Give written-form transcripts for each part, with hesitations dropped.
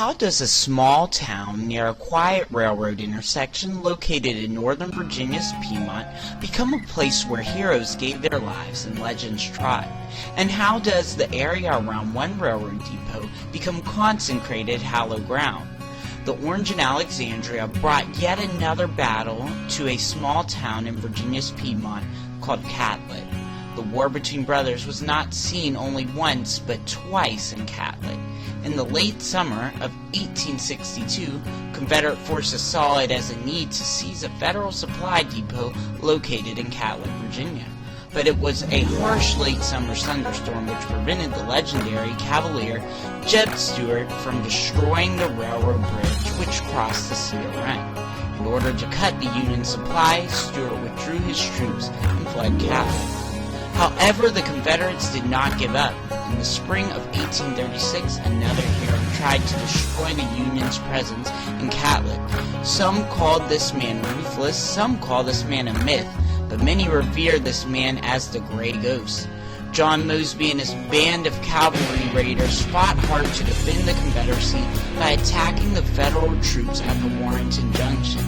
How does a small town near a quiet railroad intersection located in northern Virginia's Piedmont become a place where heroes gave their lives and legends trod? And how does the area around one railroad depot become consecrated hallowed ground? The Orange and Alexandria brought yet another battle to a small town in Virginia's Piedmont called Catlett. The war between brothers was not seen only once but twice in Catlett. In the late summer of 1862, Confederate forces saw it as a need to seize a federal supply depot located in Catlett, Virginia. But it was a harsh late summer thunderstorm which prevented the legendary Cavalier Jeb Stuart from destroying the railroad bridge which crossed the Cedar Run. In order to cut the Union supply, Stuart withdrew his troops and fled Catlett. However, the Confederates did not give up. In the spring of 1836, another hero tried to destroy the Union's presence in Catlett. Some called this man ruthless, some call this man a myth, but many revere this man as the Gray Ghost. John Mosby and his band of cavalry raiders fought hard to defend the Confederacy by attacking the Federal troops at the Warrenton Junction.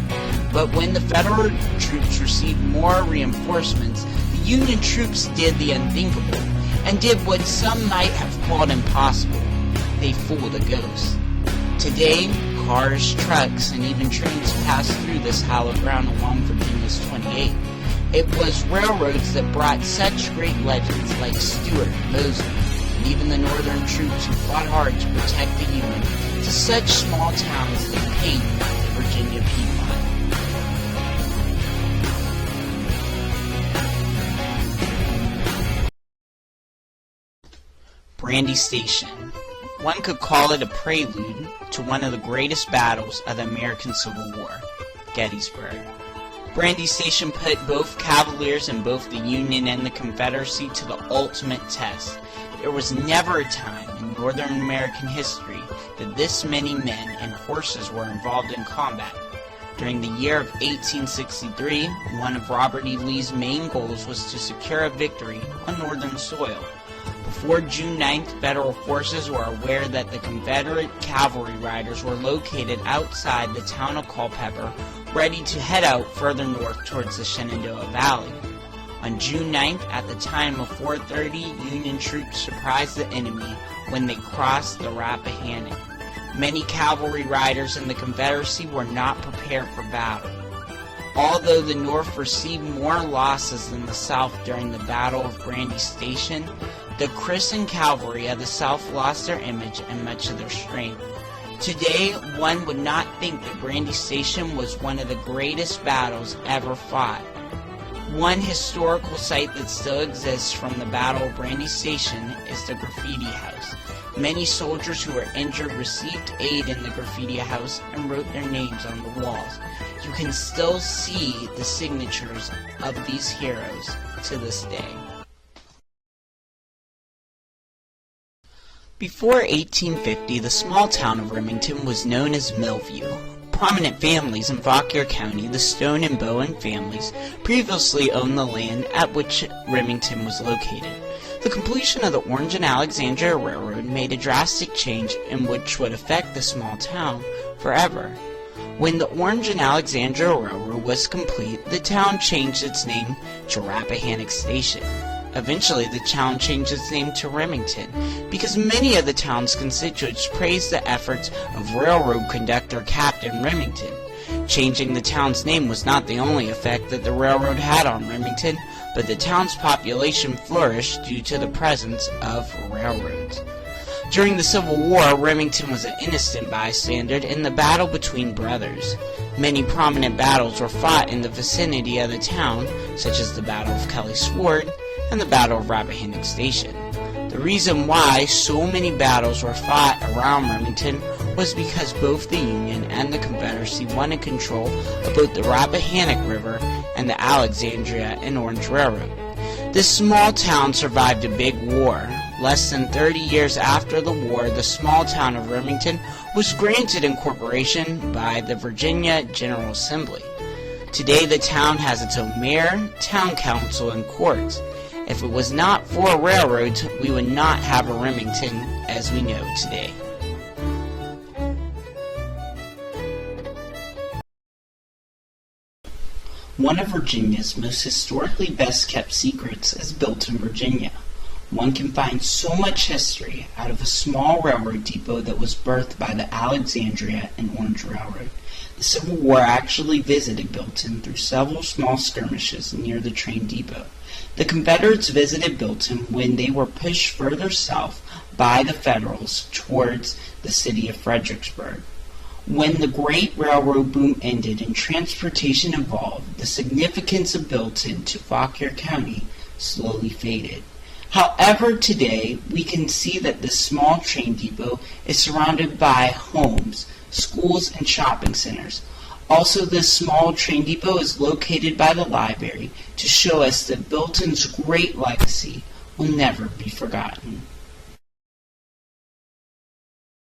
But when the Federal troops received more reinforcements, the Union troops did the unthinkable, and did what some might have called impossible. They fooled a ghost. Today, cars, trucks, and even trains pass through this hallowed ground along Virginia's 28. It was railroads that brought such great legends like Stuart, Mosby, and even the Northern troops who fought hard to protect the Union to such small towns as Payne, Virginia Piedmont. Brandy Station. One could call it a prelude to one of the greatest battles of the American Civil War, Gettysburg. Brandy Station put both Cavaliers in both the Union and the Confederacy to the ultimate test. There was never a time in Northern American history that this many men and horses were involved in combat. During the year of 1863, one of Robert E. Lee's main goals was to secure a victory on Northern soil. Before June 9th, Federal forces were aware that the Confederate cavalry riders were located outside the town of Culpeper, ready to head out further north towards the Shenandoah Valley. On June 9th, at the time of 4:30, Union troops surprised the enemy when they crossed the Rappahannock. Many cavalry riders in the Confederacy were not prepared for battle. Although the North received more losses than the South during the Battle of Brandy Station, the Crescent Cavalry of the South lost their image and much of their strength. Today, one would not think that Brandy Station was one of the greatest battles ever fought. One historical site that still exists from the Battle of Brandy Station is the Graffiti House. Many soldiers who were injured received aid in the Graffiti House and wrote their names on the walls. You can still see the signatures of these heroes to this day. Before 1850, the small town of Remington was known as Millview. Prominent families in Fauquier County, the Stone and Bowen families, previously owned the land at which Remington was located. The completion of the Orange and Alexandria Railroad made a drastic change in which would affect the small town forever. When the Orange and Alexandria Railroad was complete, the town changed its name to Rappahannock Station. Eventually, the town changed its name to Remington, because many of the town's constituents praised the efforts of railroad conductor Captain Remington. Changing the town's name was not the only effect that the railroad had on Remington, but the town's population flourished due to the presence of railroads. During the Civil War, Remington was an innocent bystander in the battle between brothers. Many prominent battles were fought in the vicinity of the town, such as the Battle of Kelly's Ford and the Battle of Rappahannock Station. The reason why so many battles were fought around Remington was because both the Union and the Confederacy wanted control of both the Rappahannock River and the Alexandria and Orange Railroad. This small town survived a big war. Less than 30 years after the war, the small town of Remington was granted incorporation by the Virginia General Assembly. Today the town has its own mayor, town council, and courts. If it was not for railroads, we would not have a Remington as we know today. One of Virginia's most historically best-kept secrets is Bilton, Virginia. One can find so much history out of a small railroad depot that was birthed by the Alexandria and Orange Railroad. The Civil War actually visited Bilton through several small skirmishes near the train depot. The Confederates visited Bilton when they were pushed further south by the Federals towards the city of Fredericksburg. When the great railroad boom ended and transportation evolved, the significance of Bilton to Fauquier County slowly faded. However, today we can see that this small train depot is surrounded by homes, schools, and shopping centers. Also, this small train depot is located by the library to show us that Bilton's great legacy will never be forgotten.